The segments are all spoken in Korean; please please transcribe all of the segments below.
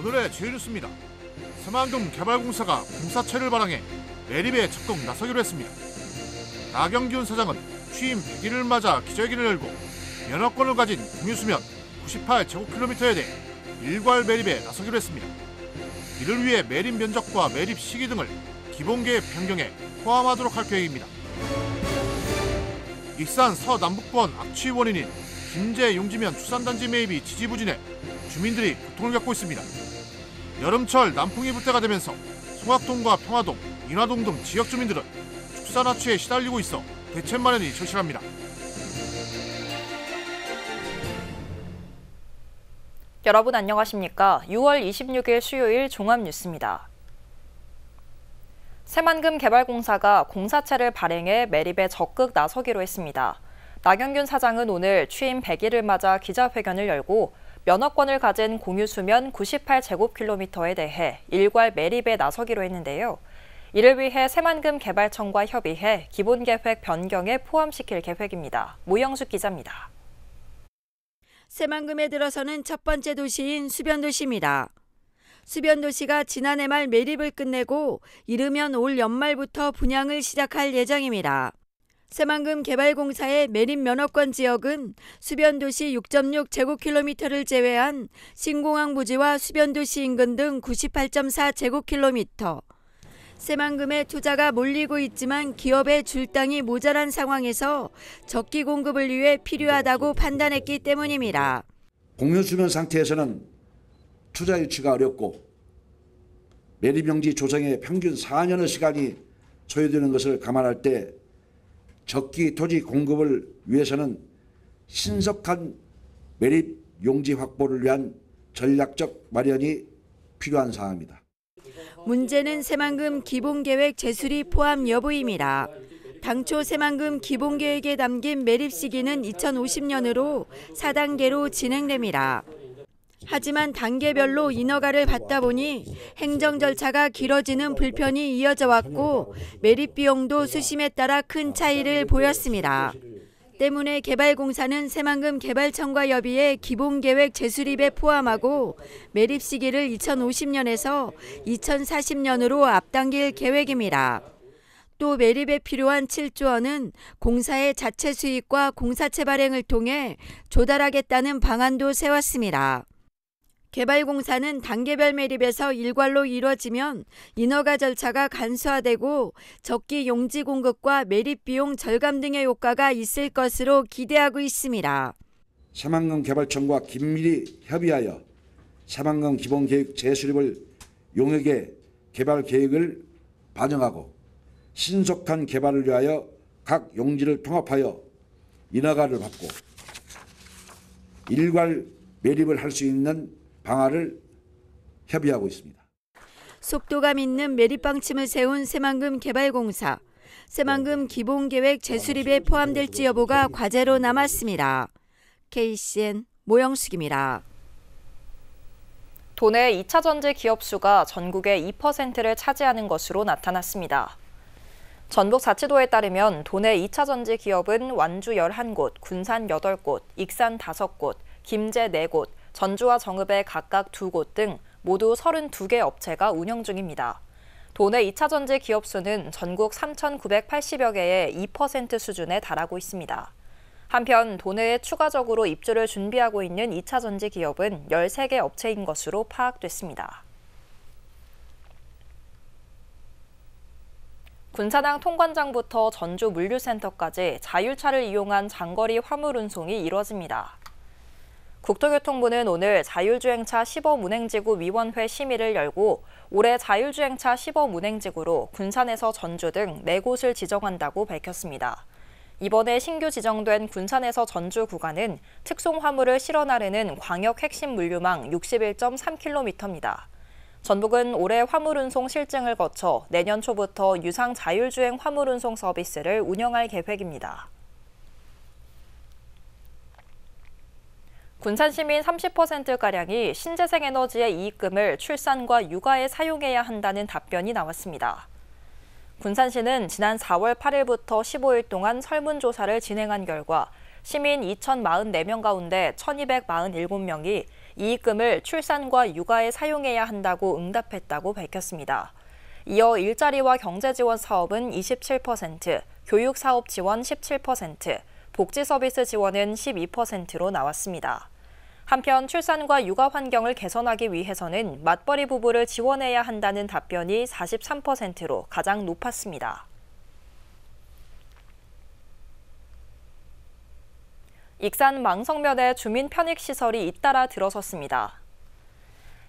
오늘의 제일 뉴스입니다. 새만금 개발공사가 공사체를 발행해 매립에 적극 나서기로 했습니다. 나경균 사장은 취임 100일을 맞아 기자회견을 열고 면허권을 가진 공유수면 98제곱킬로미터에 대해 일괄 매립에 나서기로 했습니다. 이를 위해 매립 면적과 매립 시기 등을 기본계획 변경에 포함하도록 할 계획입니다. 익산 서남북권 악취 원인인 김제 용지면 추산단지 매입이 지지부진해 주민들이 고통을 겪고 있습니다. 여름철 남풍이 불때가 되면서 송악동과 평화동, 인화동 등 지역 주민들은 축산 악취에 시달리고 있어 대책 마련이 절실합니다. 여러분 안녕하십니까? 6월 26일 수요일 종합뉴스입니다. 새만금 개발공사가 공사체를 발행해 매립에 적극 나서기로 했습니다. 나경균 사장은 오늘 취임 100일을 맞아 기자회견을 열고 면허권을 가진 공유수면 98제곱킬로미터에 대해 일괄 매립에 나서기로 했는데요. 이를 위해 새만금 개발청과 협의해 기본계획 변경에 포함시킬 계획입니다. 모영숙 기자입니다. 새만금에 들어서는 첫 번째 도시인 수변도시입니다. 수변도시가 지난해 말 매립을 끝내고 이르면 올 연말부터 분양을 시작할 예정입니다. 새만금 개발공사의 매립 면허권 지역은 수변도시 6.6제곱킬로미터를 제외한 신공항 부지와 수변도시 인근 등 98.4제곱킬로미터. 새만금에 투자가 몰리고 있지만 기업의 줄 땅이 모자란 상황에서 적기 공급을 위해 필요하다고 판단했기 때문입니다. 공유수면 상태에서는 투자 유치가 어렵고 매립용지 조성에 평균 4년의 시간이 소요되는 것을 감안할 때 적기 토지 공급을 위해서는 신속한 매립 용지 확보를 위한 전략적 마련이 필요한 사항입니다. 문제는 새만금 기본계획 제출이 포함 여부입니다. 당초 새만금 기본계획에 담긴 매립 시기는 2050년으로 4단계로 진행됩니다. 하지만 단계별로 인허가를 받다 보니 행정 절차가 길어지는 불편이 이어져 왔고 매립 비용도 수심에 따라 큰 차이를 보였습니다. 때문에 개발공사는 새만금 개발청과 협의해 기본계획 재수립에 포함하고 매립 시기를 2050년에서 2040년으로 앞당길 계획입니다. 또 매립에 필요한 7조 원은 공사의 자체 수익과 공사체 발행을 통해 조달하겠다는 방안도 세웠습니다. 개발공사는 단계별 매립에서 일괄로 이뤄지면 인허가 절차가 간소화되고 적기 용지 공급과 매립 비용 절감 등의 효과가 있을 것으로 기대하고 있습니다. 새만금 개발청과 긴밀히 협의하여 새만금 기본계획 재수립을 용역의 개발 계획을 반영하고 신속한 개발을 위하여 각 용지를 통합하여 인허가를 받고 일괄 매립을 할 수 있는 방안을 협의하고 있습니다. 속도감 있는 매립 방침을 세운 새만금 개발공사. 새만금 기본계획 재수립에 포함될지 여부가 과제로 남았습니다. KCN 모영숙입니다. 도내 2차 전지 기업 수가 전국의 2%를 차지하는 것으로 나타났습니다. 전북자치도에 따르면 도내 2차 전지 기업은 완주 11곳, 군산 8곳, 익산 5곳, 김제 4곳, 전주와 정읍에 각각 2곳 등 모두 32개 업체가 운영 중입니다. 도내 2차 전지 기업 수는 전국 3,980여 개의 2% 수준에 달하고 있습니다. 한편 도내에 추가적으로 입주를 준비하고 있는 2차 전지 기업은 13개 업체인 것으로 파악됐습니다. 군산항 통관장부터 전주 물류센터까지 자율차를 이용한 장거리 화물 운송이 이뤄집니다. 국토교통부는 오늘 자율주행차 시범 운행지구 위원회 심의를 열고 올해 자율주행차 시범 운행지구로 군산에서 전주 등 4곳을 지정한다고 밝혔습니다. 이번에 신규 지정된 군산에서 전주 구간은 특송 화물을 실어 나르는 광역 핵심 물류망 61.3km입니다. 전북은 올해 화물 운송 실증을 거쳐 내년 초부터 유상 자율주행 화물 운송 서비스를 운영할 계획입니다. 군산 시민 30%가량이 신재생에너지의 이익금을 출산과 육아에 사용해야 한다는 답변이 나왔습니다. 군산시는 지난 4월 8일부터 15일 동안 설문조사를 진행한 결과 시민 2,044명 가운데 1,247명이 이익금을 출산과 육아에 사용해야 한다고 응답했다고 밝혔습니다. 이어 일자리와 경제지원 사업은 27%, 교육사업 지원 17%, 복지서비스 지원은 12%로 나왔습니다. 한편 출산과 육아 환경을 개선하기 위해서는 맞벌이 부부를 지원해야 한다는 답변이 43%로 가장 높았습니다. 익산 망성면에 주민 편익시설이 잇따라 들어섰습니다.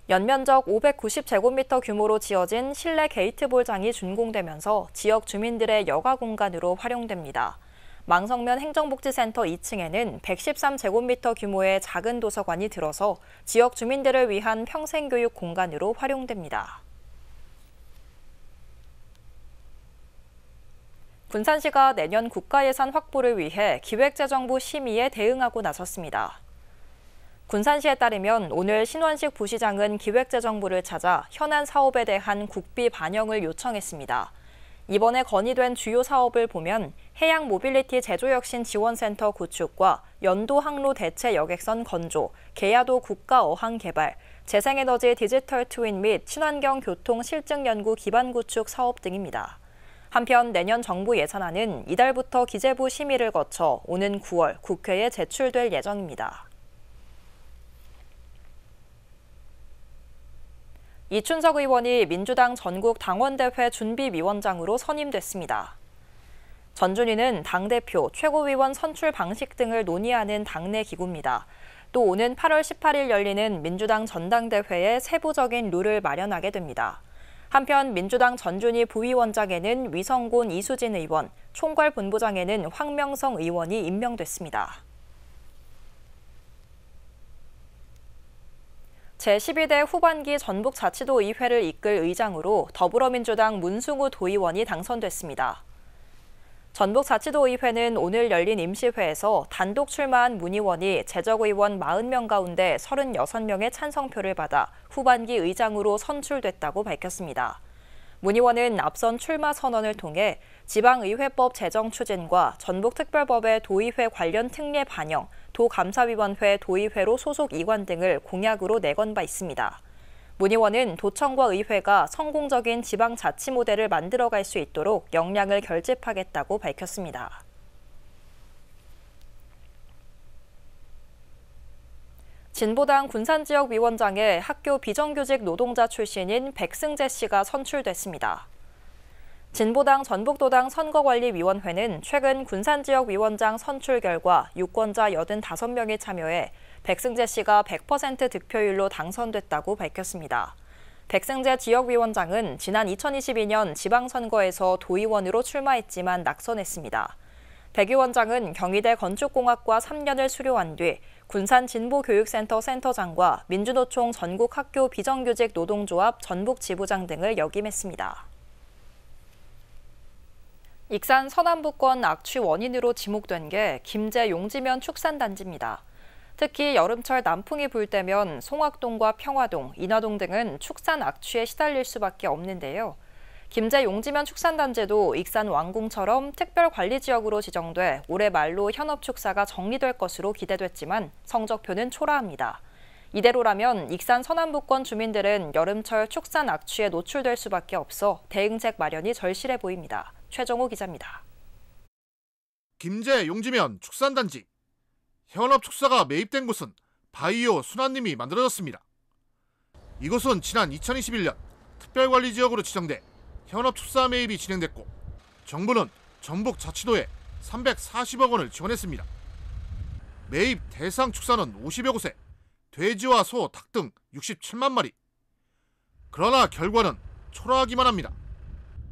연면적 590제곱미터 규모로 지어진 실내 게이트볼장이 준공되면서 지역 주민들의 여가 공간으로 활용됩니다. 망성면 행정복지센터 2층에는 113제곱미터 규모의 작은 도서관이 들어서 지역 주민들을 위한 평생교육 공간으로 활용됩니다. 군산시가 내년 국가예산 확보를 위해 기획재정부 심의에 대응하고 나섰습니다. 군산시에 따르면 오늘 신원식 부시장은 기획재정부를 찾아 현안 사업에 대한 국비 반영을 요청했습니다. 이번에 건의된 주요 사업을 보면 해양 모빌리티 제조혁신 지원센터 구축과 연도 항로 대체 여객선 건조, 계야도 국가 어항 개발, 재생에너지 디지털 트윈 및 친환경 교통 실증 연구 기반 구축 사업 등입니다. 한편 내년 정부 예산안은 이달부터 기재부 심의를 거쳐 오는 9월 국회에 제출될 예정입니다. 이춘석 의원이 민주당 전국 당원대회 준비위원장으로 선임됐습니다. 전준위는 당대표, 최고위원 선출 방식 등을 논의하는 당내 기구입니다. 또 오는 8월 18일 열리는 민주당 전당대회에 세부적인 룰을 마련하게 됩니다. 한편 민주당 전준위 부위원장에는 위성곤 이수진 의원, 총괄 본부장에는 황명성 의원이 임명됐습니다. 제12대 후반기 전북자치도의회를 이끌 의장으로 더불어민주당 문승우 도의원이 당선됐습니다. 전북자치도의회는 오늘 열린 임시회에서 단독 출마한 문 의원이 재적의원 40명 가운데 36명의 찬성표를 받아 후반기 의장으로 선출됐다고 밝혔습니다. 문 의원은 앞선 출마 선언을 통해 지방의회법 제정 추진과 전북특별법의 도의회 관련 특례 반영, 도감사위원회 도의회로 소속 이관 등을 공약으로 내건 바 있습니다. 문 의원은 도청과 의회가 성공적인 지방자치 모델을 만들어갈 수 있도록 역량을 결집하겠다고 밝혔습니다. 진보당 군산지역위원장에 학교 비정규직 노동자 출신인 백승재 씨가 선출됐습니다. 진보당 전북도당 선거관리위원회는 최근 군산지역위원장 선출 결과 유권자 85명이 참여해 백승재 씨가 100% 득표율로 당선됐다고 밝혔습니다. 백승재 지역위원장은 지난 2022년 지방선거에서 도의원으로 출마했지만 낙선했습니다. 백 위원장은 경희대 건축공학과 3년을 수료한 뒤 군산진보교육센터 센터장과 민주노총 전국학교 비정규직 노동조합 전북지부장 등을 역임했습니다. 익산 서남부권 악취 원인으로 지목된 게 김제 용지면 축산단지입니다. 특히 여름철 남풍이 불 때면 송악동과 평화동, 인화동 등은 축산 악취에 시달릴 수밖에 없는데요. 김제 용지면 축산단지도 익산 왕궁처럼 특별관리지역으로 지정돼 올해 말로 현업축사가 정리될 것으로 기대됐지만 성적표는 초라합니다. 이대로라면 익산 서남부권 주민들은 여름철 축산 악취에 노출될 수밖에 없어 대응책 마련이 절실해 보입니다. 최정호 기자입니다. 김제 용지면 축산단지. 현업축사가 매입된 곳은 바이오 순환림이 만들어졌습니다. 이곳은 지난 2021년 특별관리지역으로 지정돼 현업축사 매입이 진행됐고 정부는 전북자치도에 340억 원을 지원했습니다. 매입 대상 축사는 50여 곳에 돼지와 소, 닭 등 67만 마리. 그러나 결과는 초라하기만 합니다.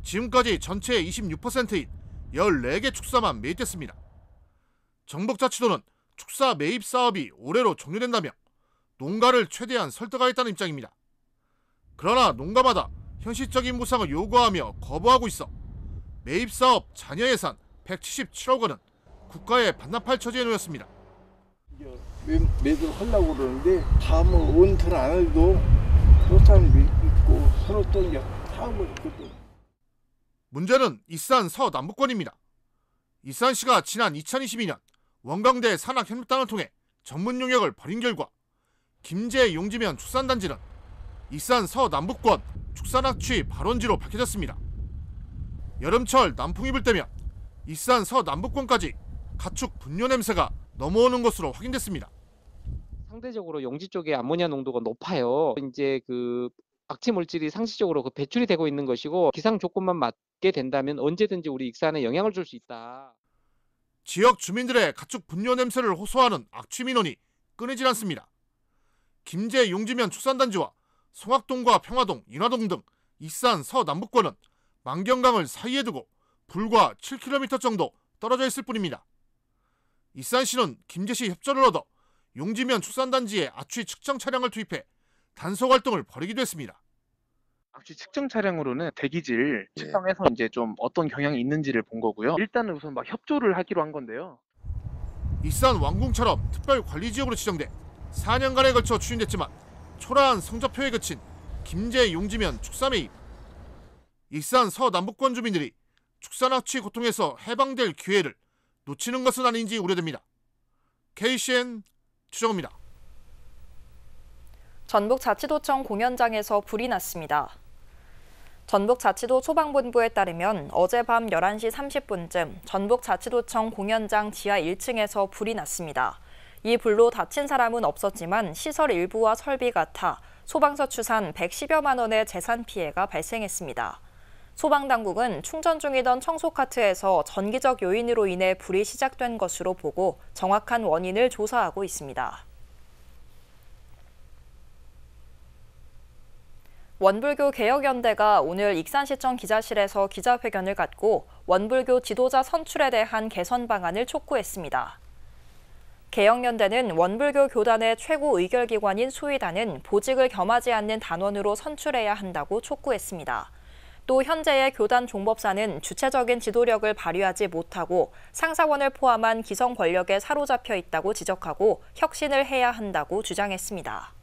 지금까지 전체의 26%인 14개 축사만 매입됐습니다. 전북자치도는 축사 매입 사업이 올해로 종료된다며 농가를 최대한 설득하겠다는 입장입니다. 그러나 농가마다 현실적인 보상을 요구하며 거부하고 있어 매입 사업 잔여 예산 177억 원은 국가에 반납할 처지에 놓였습니다. 매도를 하려고 그러는데 다음은 원터를 안 해도 도산이 있고 서로 또 이제 사업을 있거든. 문제는 익산 서남부권입니다. 익산시가 지난 2022년 원광대 산학협력단을 통해 전문 용역을 벌인 결과 김제 용지면 축산단지는 익산 서남북권 축산학취 발원지로 밝혀졌습니다. 여름철 남풍이 불 때면 익산 서남북권까지 가축 분뇨 냄새가 넘어오는 것으로 확인됐습니다. 상대적으로 용지 쪽에 암모니아 농도가 높아요. 이제 그 악취 물질이 상시적으로 배출이 되고 있는 것이고 기상 조건만 맞게 된다면 언제든지 우리 익산에 영향을 줄 수 있다. 지역 주민들의 가축 분뇨 냄새를 호소하는 악취 민원이 끊이질 않습니다. 김제 용지면 축산단지와 송악동과 평화동, 인화동 등 익산 서남북권은 만경강을 사이에 두고 불과 7km 정도 떨어져 있을 뿐입니다. 익산시는 김제시 협조를 얻어 용지면 축산단지에 악취 측정 차량을 투입해 단속 활동을 벌이기도 했습니다. 악취 측정 차량으로는 대기질 측정해서 이제 좀 어떤 경향이 있는지를 본 거고요. 일단은 우선 막 협조를 하기로 한 건데요. 익산 왕궁처럼 특별관리지역으로 지정돼 4년간에 걸쳐 추진됐지만 초라한 성적표에 그친 김제 용지면 축산매입. 익산 서남북권 주민들이 축산악취 고통에서 해방될 기회를 놓치는 것은 아닌지 우려됩니다. KCN 추정입니다. 전북자치도청 공연장에서 불이 났습니다. 전북자치도 소방본부에 따르면 어젯밤 11시 30분쯤 전북자치도청 공연장 지하 1층에서 불이 났습니다. 이 불로 다친 사람은 없었지만 시설 일부와 설비가 타 소방서 추산 110여만 원의 재산 피해가 발생했습니다. 소방당국은 충전 중이던 청소카트에서 전기적 요인으로 인해 불이 시작된 것으로 보고 정확한 원인을 조사하고 있습니다. 원불교 개혁연대가 오늘 익산시청 기자실에서 기자회견을 갖고 원불교 지도자 선출에 대한 개선 방안을 촉구했습니다. 개혁연대는 원불교 교단의 최고 의결기관인 수의단은 보직을 겸하지 않는 단원으로 선출해야 한다고 촉구했습니다. 또 현재의 교단 종법사는 주체적인 지도력을 발휘하지 못하고 상사원을 포함한 기성 권력에 사로잡혀 있다고 지적하고 혁신을 해야 한다고 주장했습니다.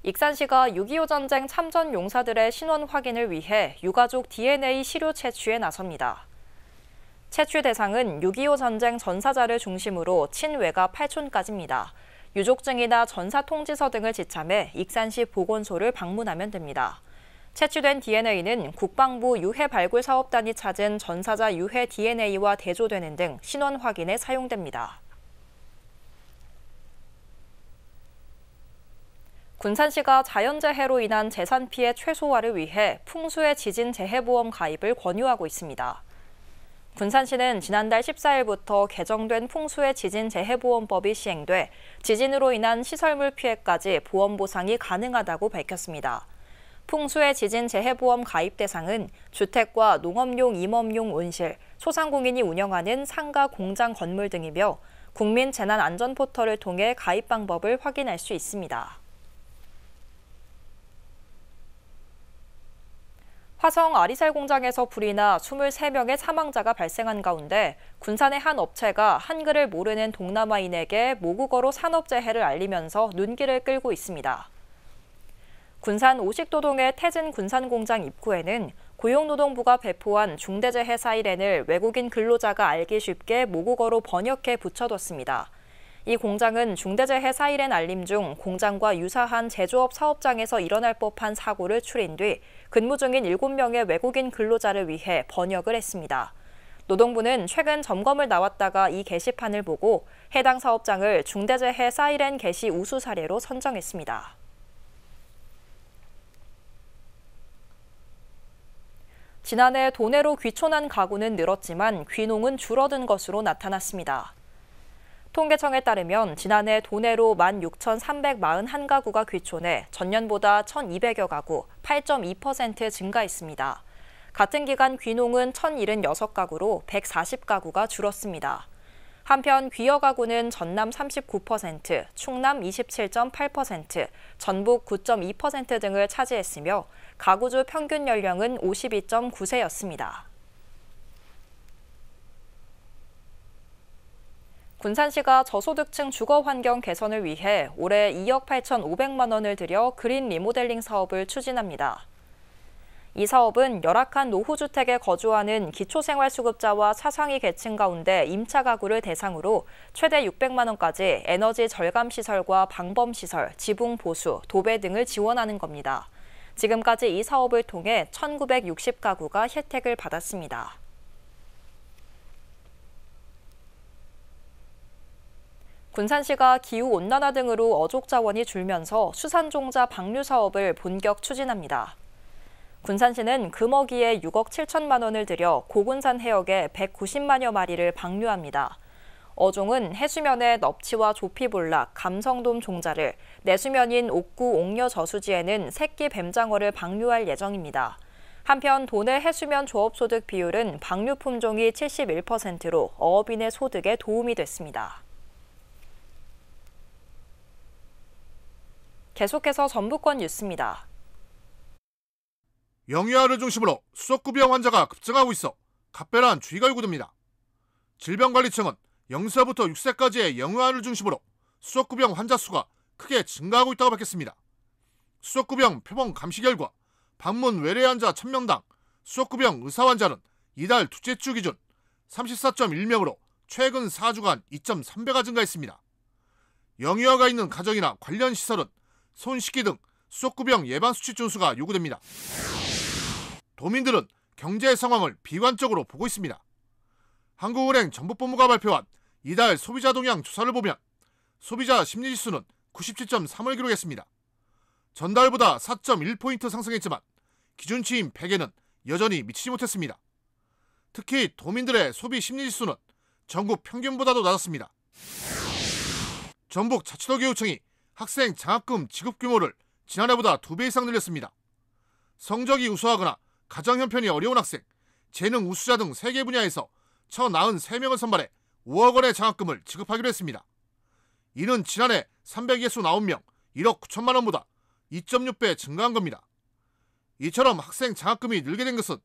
익산시가 6.25 전쟁 참전 용사들의 신원 확인을 위해 유가족 DNA 시료 채취에 나섭니다. 채취 대상은 6.25 전쟁 전사자를 중심으로 친외가 8촌까지입니다. 유족증이나 전사통지서 등을 지참해 익산시 보건소를 방문하면 됩니다. 채취된 DNA는 국방부 유해발굴사업단이 찾은 전사자 유해 DNA와 대조되는 등 신원 확인에 사용됩니다. 군산시가 자연재해로 인한 재산 피해 최소화를 위해 풍수해 지진 재해보험 가입을 권유하고 있습니다. 군산시는 지난달 14일부터 개정된 풍수해 지진 재해보험법이 시행돼 지진으로 인한 시설물 피해까지 보험 보상이 가능하다고 밝혔습니다. 풍수해 지진 재해보험 가입 대상은 주택과 농업용, 임업용 온실, 소상공인이 운영하는 상가, 공장, 건물 등이며 국민재난안전포털을 통해 가입 방법을 확인할 수 있습니다. 화성 아리살 공장에서 불이 나 23명의 사망자가 발생한 가운데 군산의 한 업체가 한글을 모르는 동남아인에게 모국어로 산업재해를 알리면서 눈길을 끌고 있습니다. 군산 오식도동의 태진 군산공장 입구에는 고용노동부가 배포한 중대재해 사이렌을 외국인 근로자가 알기 쉽게 모국어로 번역해 붙여뒀습니다. 이 공장은 중대재해 사이렌 알림 중 공장과 유사한 제조업 사업장에서 일어날 법한 사고를 추린 뒤 근무 중인 7명의 외국인 근로자를 위해 번역을 했습니다. 노동부는 최근 점검을 나왔다가 이 게시판을 보고 해당 사업장을 중대재해 사이렌 게시 우수 사례로 선정했습니다. 지난해 도내로 귀촌한 가구는 늘었지만 귀농은 줄어든 것으로 나타났습니다. 통계청에 따르면 지난해 도내로 16,341가구가 귀촌해 전년보다 1,200여 가구, 8.2% 증가했습니다. 같은 기간 귀농은 1,076가구로 140가구가 줄었습니다. 한편 귀여 가구는 전남 39%, 충남 27.8%, 전북 9.2% 등을 차지했으며 가구주 평균 연령은 52.9세였습니다. 군산시가 저소득층 주거 환경 개선을 위해 올해 2억 8,500만 원을 들여 그린 리모델링 사업을 추진합니다. 이 사업은 열악한 노후주택에 거주하는 기초생활수급자와 차상위 계층 가운데 임차 가구를 대상으로 최대 600만 원까지 에너지 절감 시설과 방범 시설, 지붕 보수, 도배 등을 지원하는 겁니다. 지금까지 이 사업을 통해 1,960가구가 혜택을 받았습니다. 군산시가 기후온난화 등으로 어족 자원이 줄면서 수산종자 방류 사업을 본격 추진합니다. 군산시는 금어기에 6억 7천만 원을 들여 고군산 해역에 190만여 마리를 방류합니다. 어종은 해수면의 넙치와 조피볼락, 감성돔 종자를, 내수면인 옥구 옥녀 저수지에는 새끼 뱀장어를 방류할 예정입니다. 한편 도내 해수면 조업소득 비율은 방류 품종이 71%로 어업인의 소득에 도움이 됐습니다. 계속해서 전북권 뉴스입니다. 영유아를 중심으로 수족구비형 환자가 급증하고 있어 각별한 주의가 요구됩니다. 질병관리청은 0세부터 6세까지의 영유아를 중심으로 수족구비형 환자 수가 크게 증가하고 있다고 밝혔습니다. 수족구비형 표본 감시 결과 방문 외래 환자 1000명당 수족구비형 의사 환자는 이달 둘째 주 기준 34.1명으로 최근 4주간 2.3배가 증가했습니다. 영유아가 있는 가정이나 관련 시설은 손 씻기 등 수족구비형 예방 수칙 준수가 요구됩니다. 도민들은 경제 상황을 비관적으로 보고 있습니다. 한국은행 정보본부가 발표한 이달 소비자 동향 조사를 보면 소비자 심리지수는 97.3을 기록했습니다. 전달보다 4.1포인트 상승했지만 기준치인 100에는 여전히 미치지 못했습니다. 특히 도민들의 소비 심리지수는 전국 평균보다도 낮았습니다. 전북자치도교육청이 학생 장학금 지급 규모를 지난해보다 2배 이상 늘렸습니다. 성적이 우수하거나 가정 형편이 어려운 학생, 재능 우수자 등 3개 분야에서 1,093명을 선발해 5억 원의 장학금을 지급하기로 했습니다. 이는 지난해 369명, 1억 9천만 원보다 2.6배 증가한 겁니다. 이처럼 학생 장학금이 늘게 된 것은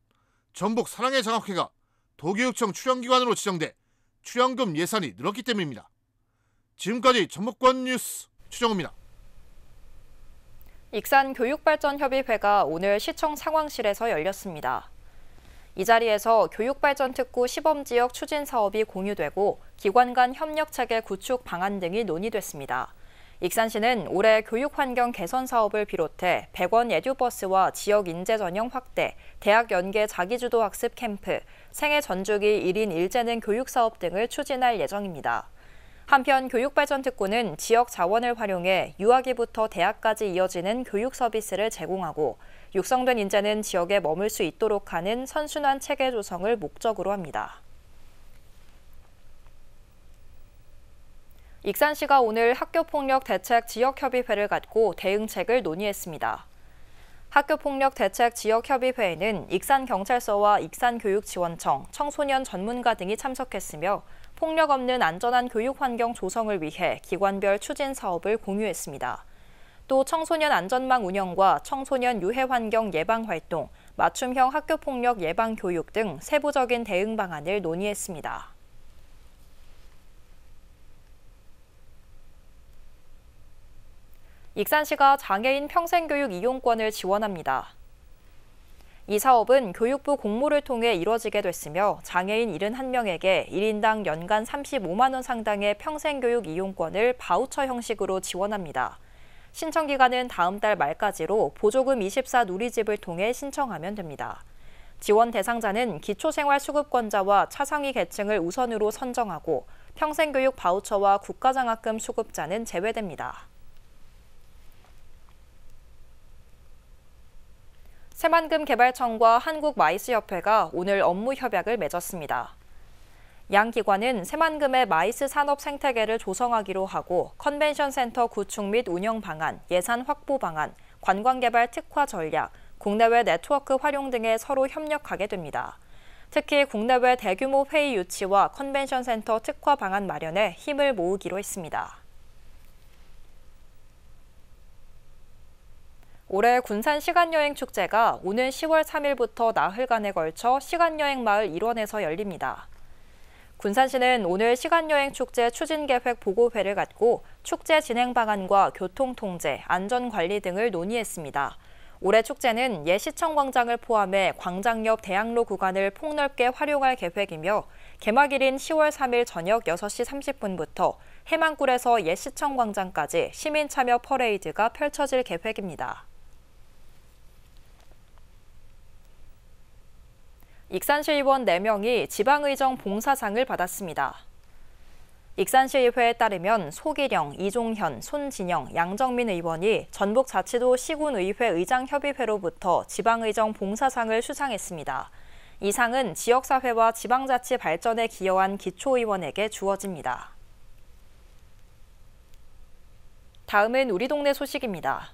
전북 사랑의 장학회가 도교육청 출연기관으로 지정돼 출연금 예산이 늘었기 때문입니다. 지금까지 전북권 뉴스 추정호입니다. 익산교육발전협의회가 오늘 시청 상황실에서 열렸습니다. 이 자리에서 교육발전특구 시범지역 추진 사업이 공유되고 기관 간 협력체계 구축 방안 등이 논의됐습니다. 익산시는 올해 교육환경 개선 사업을 비롯해 100원 에듀버스와 지역 인재 전형 확대, 대학 연계 자기주도 학습 캠프, 생애 전주기 1인 1재능 교육 사업 등을 추진할 예정입니다. 한편 교육발전특구는 지역 자원을 활용해 유아기부터 대학까지 이어지는 교육 서비스를 제공하고 육성된 인재는 지역에 머물 수 있도록 하는 선순환 체계 조성을 목적으로 합니다. 익산시가 오늘 학교폭력 대책 지역협의회를 갖고 대응책을 논의했습니다. 학교폭력 대책 지역협의회에는 익산경찰서와 익산교육지원청, 청소년 전문가 등이 참석했으며 폭력 없는 안전한 교육 환경 조성을 위해 기관별 추진 사업을 공유했습니다. 또 청소년 안전망 운영과 청소년 유해 환경 예방 활동, 맞춤형 학교폭력 예방 교육 등 세부적인 대응 방안을 논의했습니다. 익산시가 장애인 평생교육 이용권을 지원합니다. 이 사업은 교육부 공모를 통해 이뤄지게 됐으며 장애인 71명에게 1인당 연간 35만 원 상당의 평생교육 이용권을 바우처 형식으로 지원합니다. 신청 기간은 다음 달 말까지로 보조금 24 누리집을 통해 신청하면 됩니다. 지원 대상자는 기초생활수급권자와 차상위 계층을 우선으로 선정하고 평생교육 바우처와 국가장학금 수급자는 제외됩니다. 새만금개발청과 한국마이스협회가 오늘 업무 협약을 맺었습니다. 양 기관은 새만금의 마이스 산업 생태계를 조성하기로 하고 컨벤션 센터 구축 및 운영 방안, 예산 확보 방안, 관광개발 특화 전략, 국내외 네트워크 활용 등에 서로 협력하게 됩니다. 특히 국내외 대규모 회의 유치와 컨벤션 센터 특화 방안 마련에 힘을 모으기로 했습니다. 올해 군산 시간여행 축제가 오는 10월 3일부터 나흘간에 걸쳐 시간여행 마을 일원에서 열립니다. 군산시는 오늘 시간여행 축제 추진계획 보고회를 갖고 축제 진행 방안과 교통 통제, 안전 관리 등을 논의했습니다. 올해 축제는 옛 시청광장을 포함해 광장 옆 대학로 구간을 폭넓게 활용할 계획이며 개막일인 10월 3일 저녁 6시 30분부터 해만굴에서 옛 시청광장까지 시민 참여 퍼레이드가 펼쳐질 계획입니다. 익산시의원 4명이 지방의정 봉사상을 받았습니다. 익산시의회에 따르면 소기령, 이종현, 손진영, 양정민 의원이 전북자치도 시군의회 의장협의회로부터 지방의정 봉사상을 수상했습니다. 이 상은 지역사회와 지방자치 발전에 기여한 기초의원에게 주어집니다. 다음은 우리 동네 소식입니다.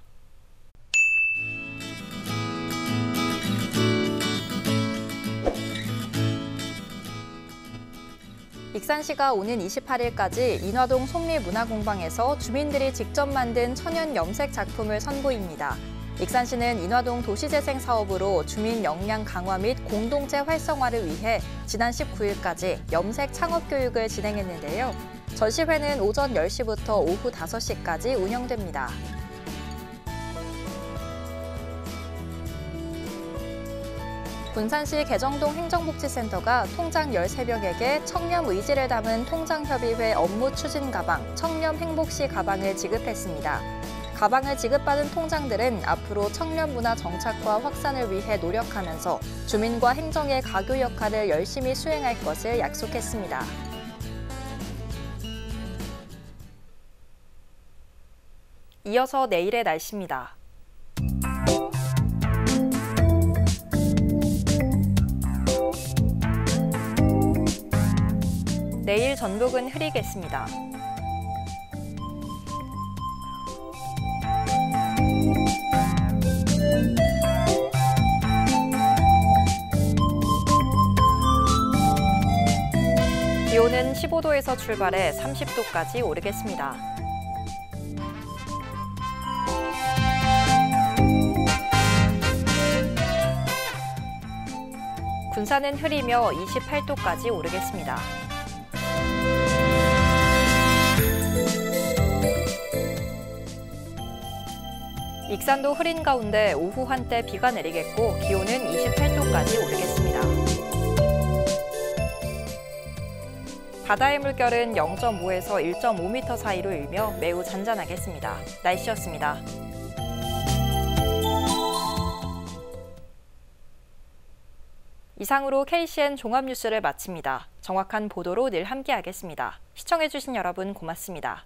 익산시가 오는 28일까지 인화동 속리문화공방에서 주민들이 직접 만든 천연 염색 작품을 선보입니다. 익산시는 인화동 도시재생 사업으로 주민 역량 강화 및 공동체 활성화를 위해 지난 19일까지 염색 창업 교육을 진행했는데요. 전시회는 오전 10시부터 오후 5시까지 운영됩니다. 군산시 개정동 행정복지센터가 통장 13명에게 청렴 의지를 담은 통장협의회 업무 추진 가방, 청렴 행복시 가방을 지급했습니다. 가방을 지급받은 통장들은 앞으로 청렴 문화 정착과 확산을 위해 노력하면서 주민과 행정의 가교 역할을 열심히 수행할 것을 약속했습니다. 이어서 내일의 날씨입니다. 내일 전북은 흐리겠습니다. 기온은 15도에서 출발해 30도까지 오르겠습니다. 군산은 흐리며 28도까지 오르겠습니다. 익산도 흐린 가운데 오후 한때 비가 내리겠고 기온은 28도까지 오르겠습니다. 바다의 물결은 0.5에서 1.5m 사이로 일며 매우 잔잔하겠습니다. 날씨였습니다. 이상으로 KCN 종합뉴스를 마칩니다. 정확한 보도로 늘 함께하겠습니다. 시청해주신 여러분 고맙습니다.